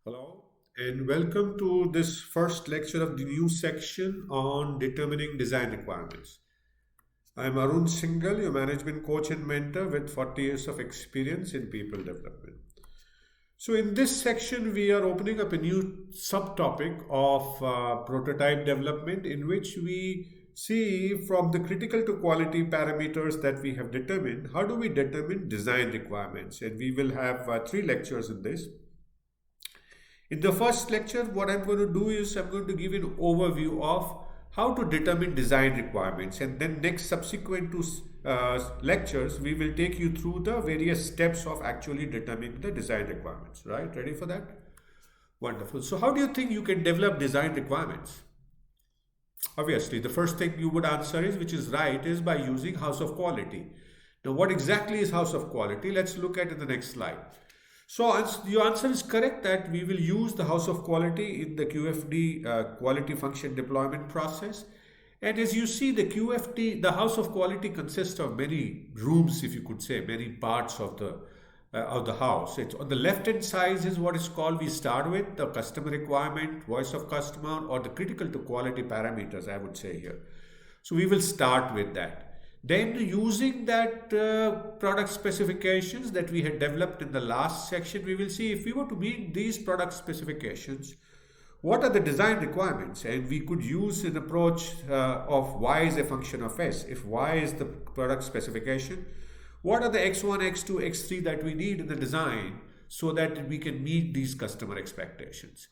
Hello, and welcome to this first lecture of the new section on determining design requirements. I'm Arun Singhal, your management coach and mentor with 40 years of experience in people development. So, in this section, we are opening up a new subtopic of prototype development in which we see from the critical to quality parameters that we have determined, how do we determine design requirements? And we will have three lectures in this. In the first lecture, what I'm going to do is I'm going to give you an overview of how to determine design requirements, and then next subsequent to lectures, we will take you through the various steps of actually determining the design requirements. Right? Ready for that? Wonderful. So, how do you think you can develop design requirements? Obviously, the first thing you would answer is, which is right, is by using house of quality. Now, what exactly is house of quality? Let's look at it in the next slide. So your answer is correct that we will use the house of quality in the QFD quality function deployment process. And as you see, the QFD, the house of quality consists of many rooms, if you could say, many parts of the house. It's on the left hand side is what is called, we start with the customer requirement, voice of customer, or the critical to quality parameters, I would say here. So we will start with that. Then using that product specifications that we had developed in the last section, we will see if we were to meet these product specifications, what are the design requirements? And we could use an approach of Y is a function of S. If Y is the product specification, what are the X1, X2, X3 that we need in the design so that we can meet these customer expectations?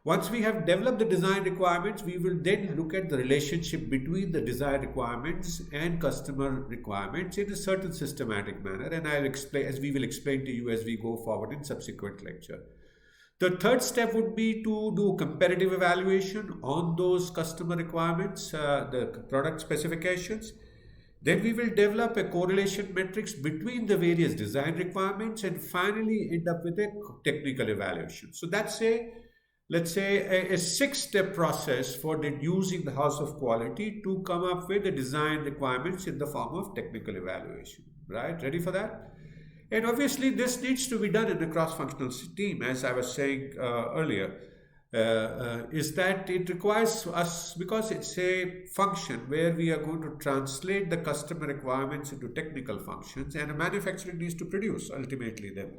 Once we have developed the design requirements, we will then look at the relationship between the design requirements and customer requirements in a certain systematic manner. And I'll explain, as we will explain to you as we go forward in subsequent lecture. The third step would be to do comparative evaluation on those customer requirements, the product specifications. Then we will develop a correlation matrix between the various design requirements and finally end up with a technical evaluation. So that's let's say a six-step process for using the house of quality to come up with the design requirements in the form of technical evaluation. Right? Ready for that? And obviously, this needs to be done in a cross-functional team, as I was saying earlier. Is that it requires us, because it's a function where we are going to translate the customer requirements into technical functions, and a manufacturer needs to produce ultimately them.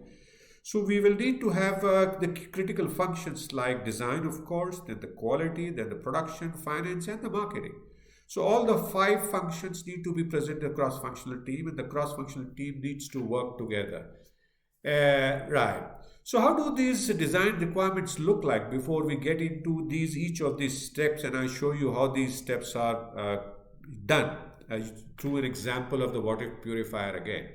So we will need to have the critical functions like design, of course, then the quality, then the production, finance, and the marketing. So all the five functions need to be present across functional team, and the cross-functional team needs to work together. Right. So how do these design requirements look like before we get into each of these steps, and I show you how these steps are done through an example of the water purifier again.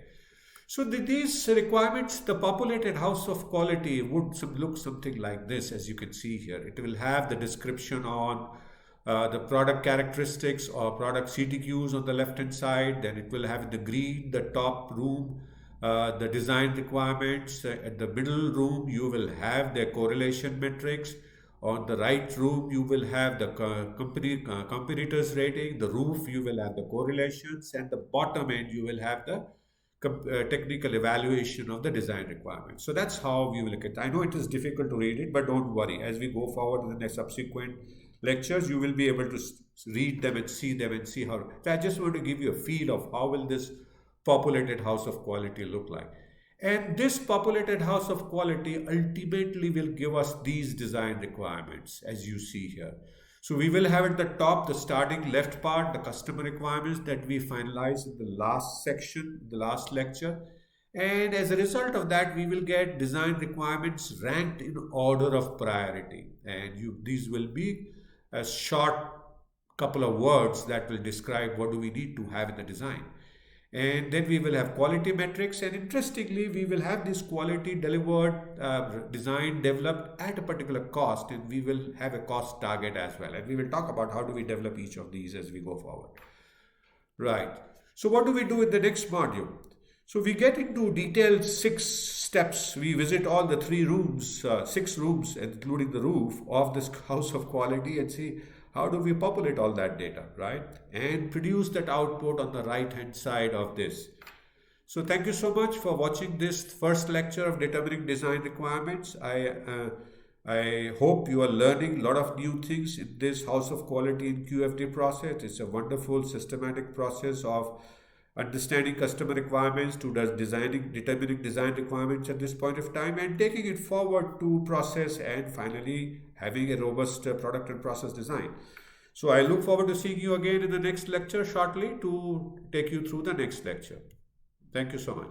So these requirements, the populated house of quality would look something like this, as you can see here. It will have the description on the product characteristics or product CTQs on the left hand side. Then it will have in the green, the top room, the design requirements. At the middle room, you will have the correlation metrics. On the right room, you will have the competitors rating. The roof, you will have the correlations. And the bottom end, you will have the technical evaluation of the design requirements. So that's how we will look at it. I know it is difficult to read it, but don't worry. As we go forward in the next subsequent lectures, you will be able to read them and see how. So I just want to give you a feel of how will this populated house of quality look like. And this populated house of quality ultimately will give us these design requirements, as you see here. So we will have at the top, the starting left part, the customer requirements that we finalized in the last section, the last lecture. And as a result of that, we will get design requirements ranked in order of priority. And these will be a short couple of words that will describe what do we need to have in the design. And then we will have quality metrics, and interestingly we will have this quality delivered, design developed at a particular cost, and we will have a cost target as well, and we will talk about how do we develop each of these as we go forward. Right, so what do we do in the next module? So we get into detailed six steps. We visit all the three rooms, six rooms including the roof of this house of quality, and see how do we populate all that data, right? And produce that output on the right hand side of this. So thank you so much for watching this first lecture of determining design requirements. I hope you are learning a lot of new things in this House of Quality in QFD process. It's a wonderful systematic process of understanding customer requirements to determining design requirements at this point of time and taking it forward to process and finally having a robust product and process design. So I look forward to seeing you again in the next lecture shortly to take you through the next lecture. Thank you so much.